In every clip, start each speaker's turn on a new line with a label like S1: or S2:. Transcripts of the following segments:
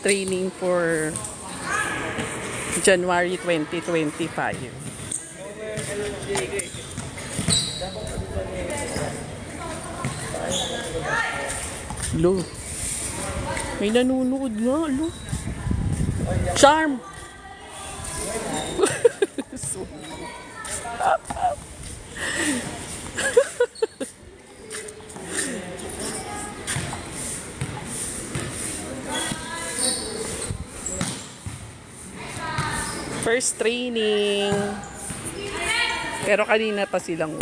S1: training for January 2025. Lo, may nanonood nga, lo. Charm! First training. Pero kanina pa silang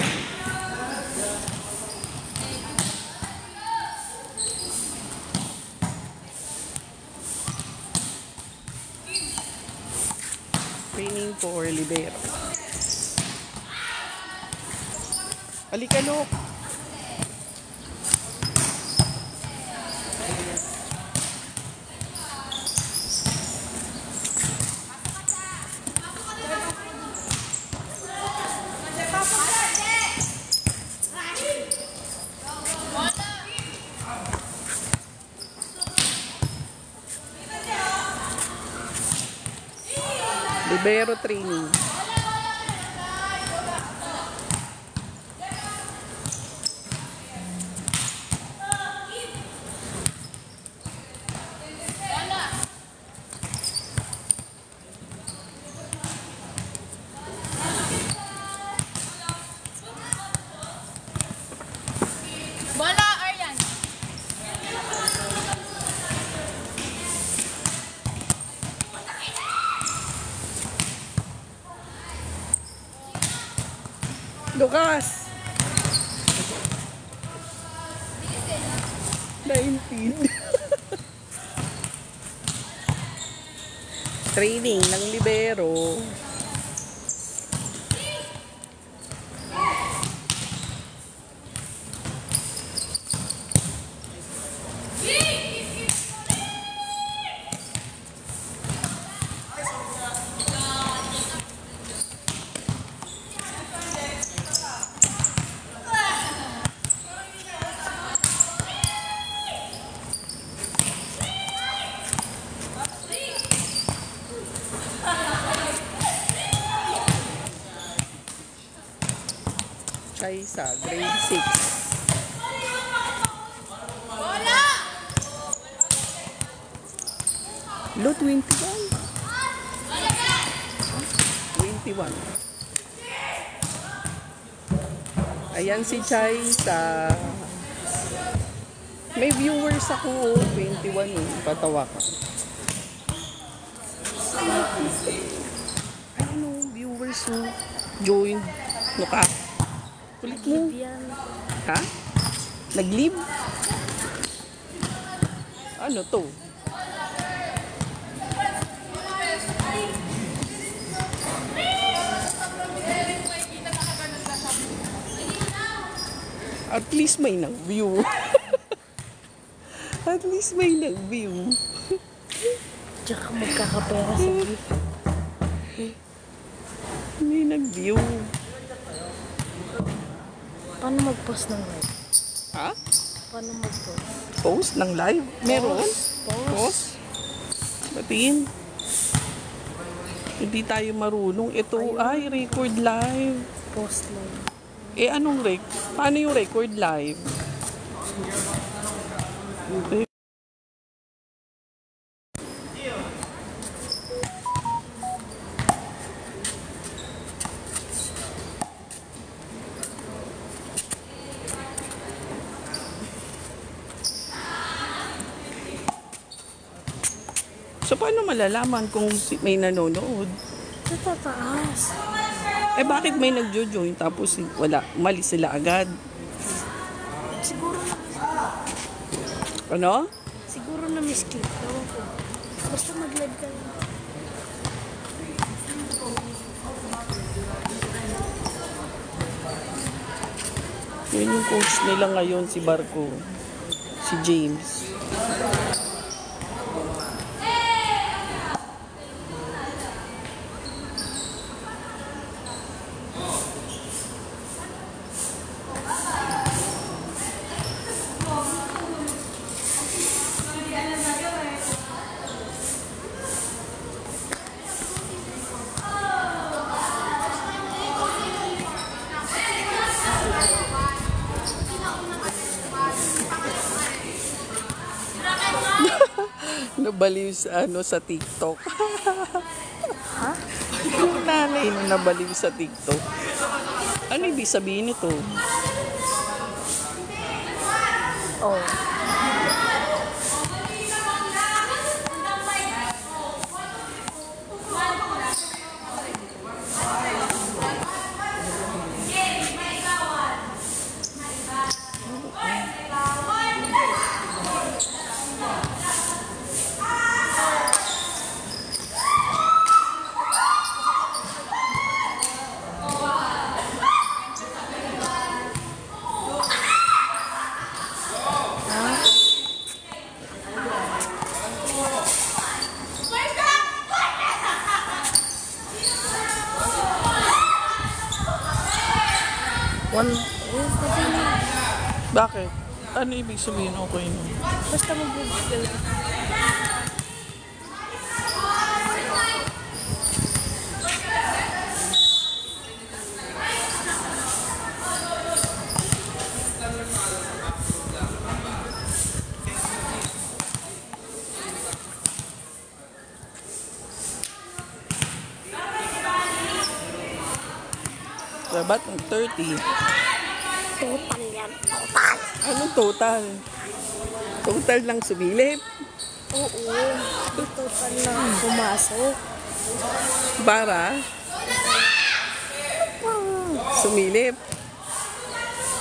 S1: training for libero. Halika, Lok. Libero training.
S2: Bola, Aryan.
S1: Lucas! 19. Training ng libero. Sa grade 6. Lo, 21. 21. Ayan si Chai sa... May viewers ako, 21 eh. Patawa ka. Ano, viewers mo. Join. Nuka. Kulit mo. Ha? Nag-leave? Ano to? At least may nag-view. At least may nag-view.
S2: Tsaka magkakapera sa gift.
S1: May nag-view.
S2: Paano mag-post ng live?
S1: Ha?
S2: Paano mag-post?
S1: Post ng live? Meron? Post? Batiin. Hindi tayo marunong. Ito ay record live.
S2: Post live.
S1: Eh anong paano yung record live? So, paano malalaman kung may nanonood?
S2: Sa tataas.
S1: Eh, bakit may nagjo-join tapos wala, umalis sila agad?
S2: Siguro na.
S1: Ano?
S2: Siguro na misklik. Ewan ko. Basta mag-live ka lang.
S1: Yun yung coach nila ngayon, si Barco. Si James. nabaliw sa, sa TikTok.
S2: Ha?
S1: Yung nanay na nabaliw sa TikTok. Ano ibig sabihin nito?
S2: Oh. One.
S1: Bakit? Ano ibig sabihin? Okay no?
S2: Basta magbibigay.
S1: Ba't ang 30?
S2: Total yan. Total.
S1: Anong total? Total lang sumilip.
S2: Oo. Di total na pumasok.
S1: Para sumilip.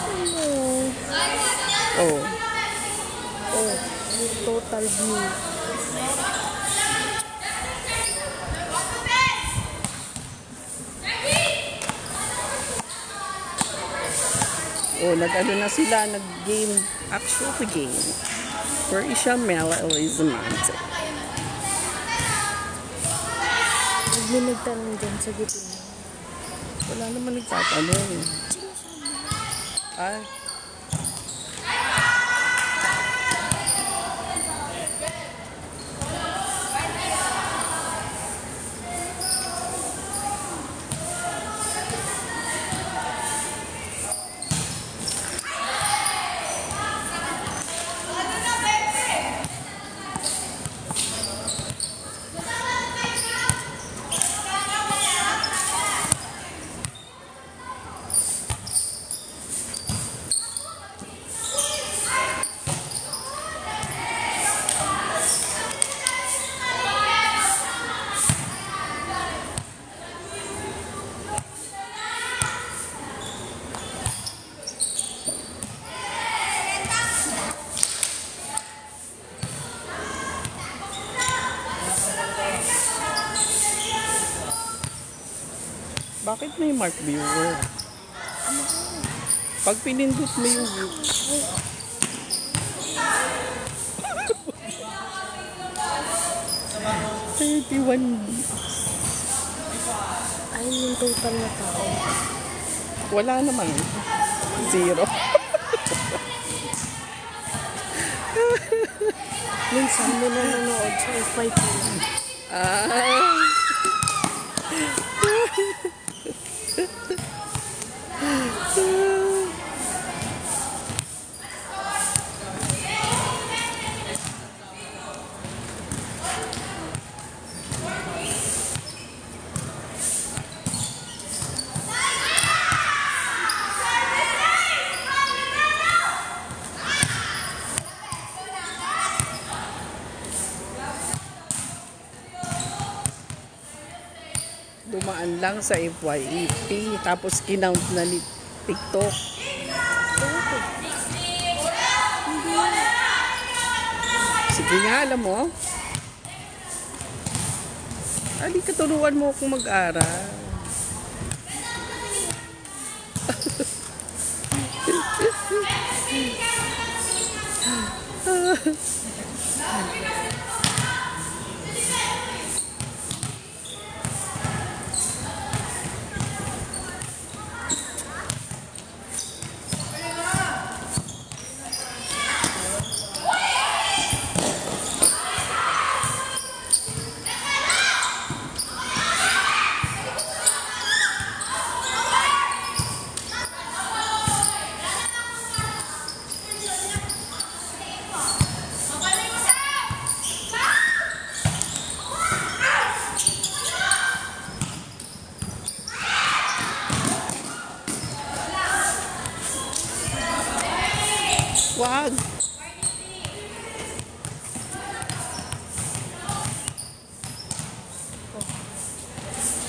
S2: Ano?
S1: Oh.
S2: Oh. Total view.
S1: Oh, nag-ano na sila, nag-game, actual game. For Ishamel Elizamante.
S2: May nagtanong dyan sa gitna.
S1: Wala naman nagtatanong. Ay. Bakit may mark viewer? Pag pinindot mo yung view.
S2: Ayun yung total na tao.
S1: Wala naman. Zero.
S2: Minsan mo na nanonood sa FYP.
S1: Ah. Dumaan lang sa FYP tapos kinount na ni TikTok. Sige nga, alam mo. Ali, katuruan mo akong mag-aral.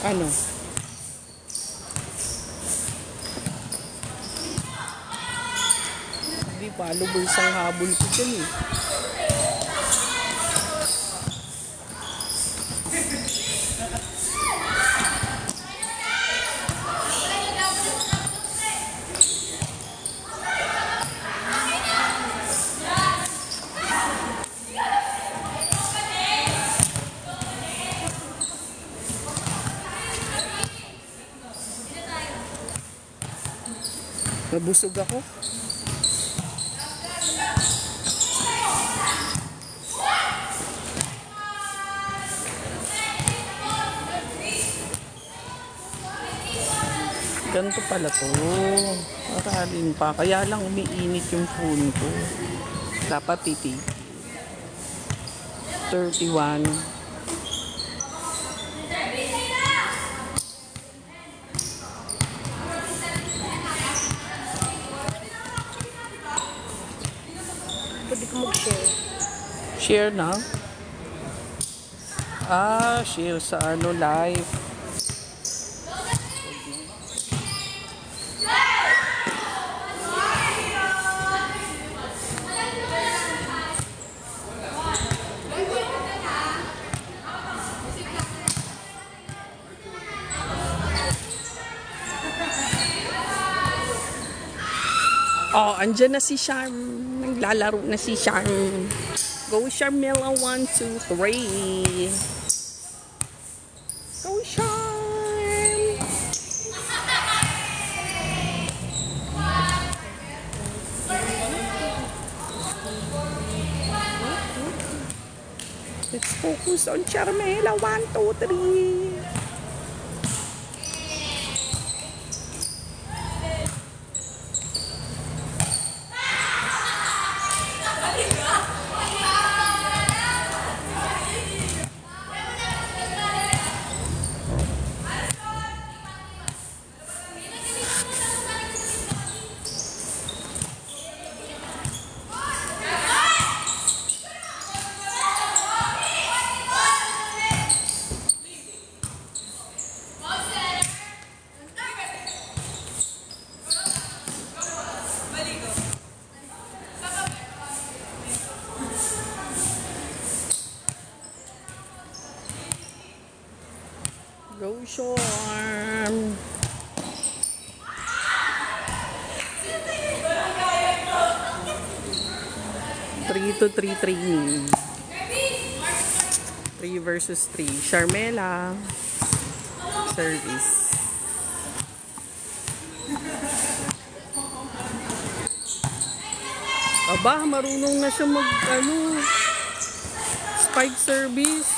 S1: Ano? Hindi, followers ang habol ko dyan eh. Nabusog ako. Ganito pala to. Aralin pa. Kaya lang umiinit yung phone ko. Dapat titi. 31.
S2: Pwede ko mag-share.
S1: Share na? Ah, share sa ano live. Oh, andyan na si Charm. Naglalaro na si Charm. Go Charmela, 1, 2, 3. Go Charm! Let's focus on Charmela, 1, 2, 3. Go Charm! Three to 3 training. 3 versus 3. Charmela. Service. Aba, marunong na siya mag spike service.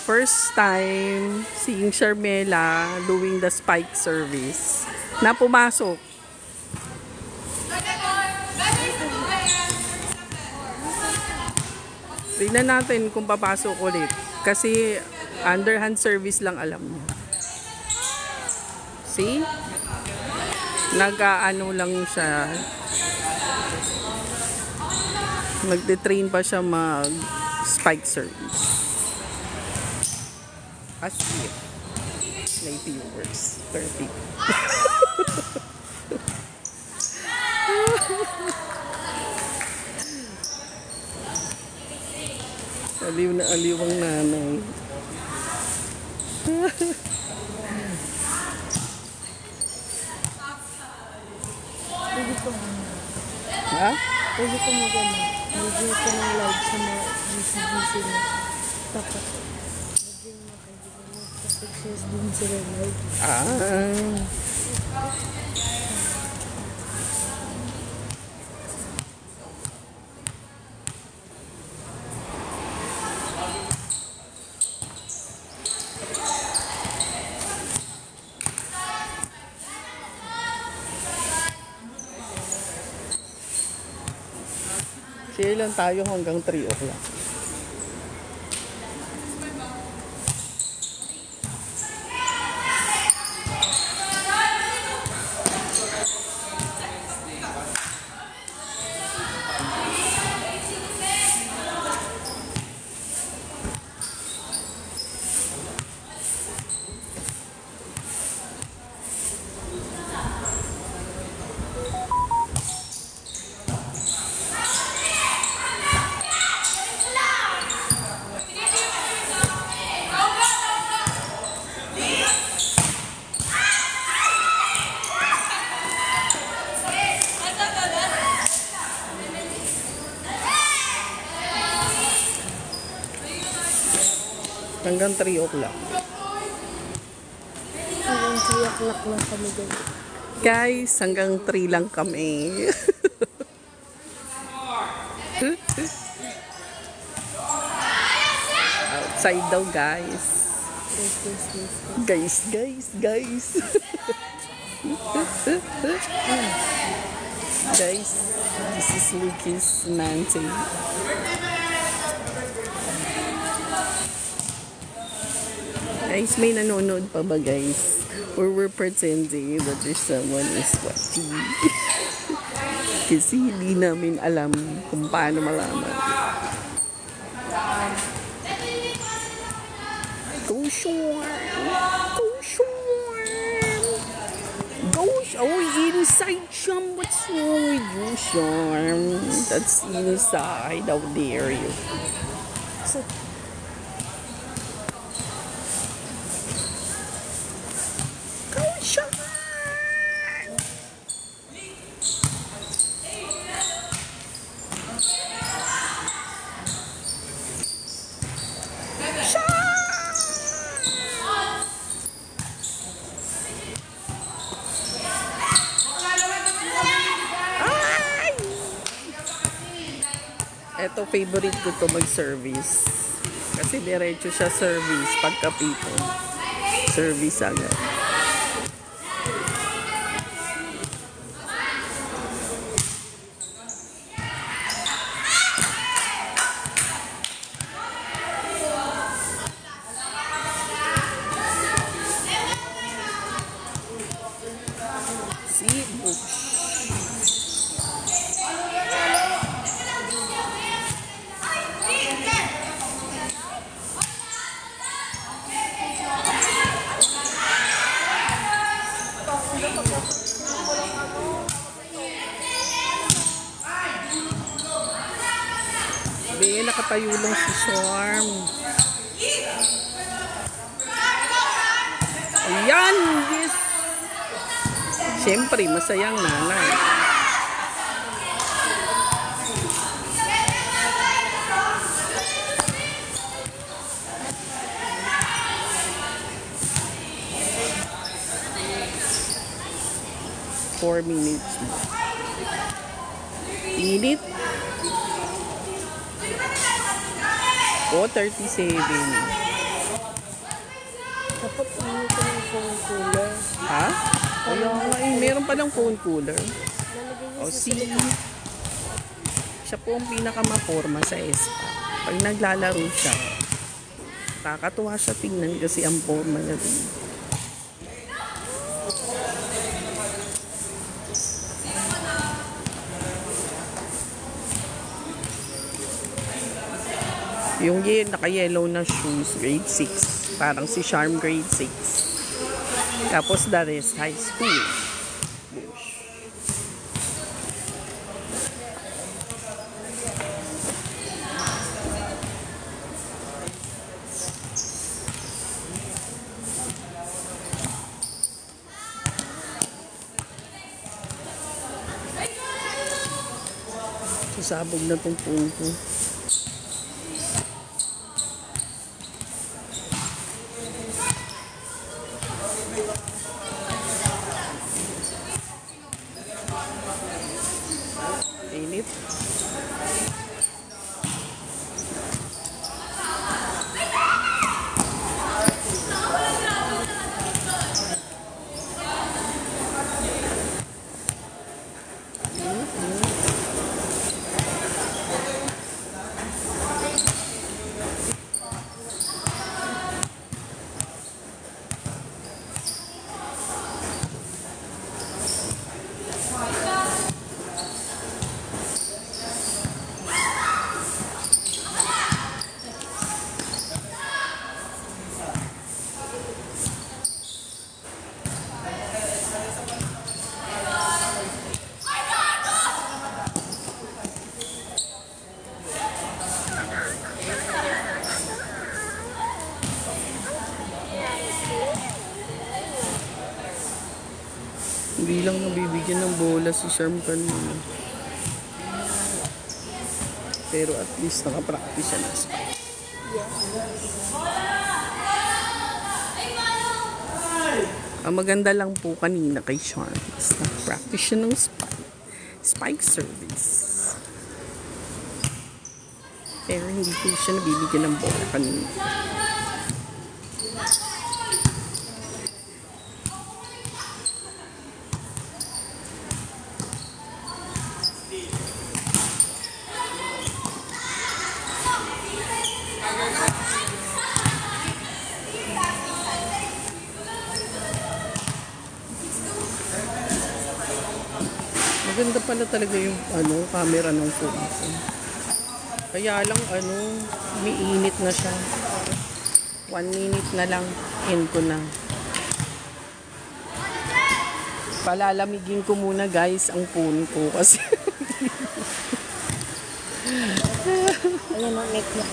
S1: First time seeing Charmela doing the spike service na pumasok. Tingnan natin kung papasok ulit kasi underhand service lang alam niya. See? Nag-ano lang siya. Nagde-train pa siya mag spike service. As if may viewers 30. Aliw na aliw ang nanay.
S2: Pwede ko
S1: Ha?
S2: Pwede ko mag-ano. Mag-view ko ng live sa mga GC na. Dapat. Mag-view na kaibigan mo. Kapag-shares din sila live.
S1: Ah. Share lang tayo hanggang 3 o'clock. Hanggang 3 o'clock.
S2: Hanggang 3 o'clock lang kami dyan.
S1: Guys, hanggang 3 lang kami. Outside daw, guys. Guys. Guys, this is Lucas Mante. Guys, may nanonood pa ba, guys? Or we're pretending that there's someone is watching. Kasi hindi namin alam kung paano malaman. Go short! Go short! Go short! Oh, inside, Sham! What's wrong with you, Sham? That's inside out there.
S2: So,
S1: Go short! Ito, favorite ko to mag-service. Kasi diretso siya service. Pagkapito. Service agad. See? Oops. Be, nakatayo lang si Swarm. Ayan! Yes! Siyempre, masayang nanay. Four minutes mo. Init. O, 37.
S2: dapat ano ko ng phone cooler.
S1: Ha? Kaya nga eh, meron palang phone cooler.
S2: Lalagay niyo
S1: O,
S2: sa
S1: see? Siya po ang pinakamaporma sa ESPA. Pag naglalaro siya, nakakatuwa siya tingnan kasi ang forma niya din. Yung naka-yellow na shoes, grade 6. Parang si Charm grade 6. Tapos the rest, high school. Sasabog na tong phone ko. Init. Hindi lang nabibigyan ng bola si Sherm kanina. Pero at least nakapractice siya na spot. Ang maganda lang po kanina kay Charms, nag-practice siya ng spike service. Pero hindi po siya nabibigyan ng bola kanina. Maganda pala talaga yung camera ng phone ko. Kaya lang umiinit na siya. 1 minute na lang, end ko na. Palalamigin ko muna guys ang phone ko kasi
S2: Ayan o, make mo.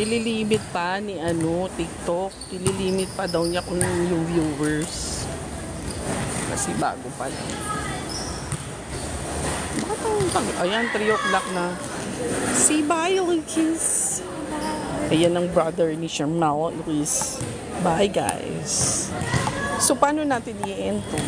S1: nililimit pa ni TikTok. Nililimit pa daw niya kung yung viewers. Kasi bago pa lang. Ayan, 3 o'clock na. Say bye, Lucas. Ayan ang brother ni Shermal, Luis. Bye, guys. So, paano natin i-end to?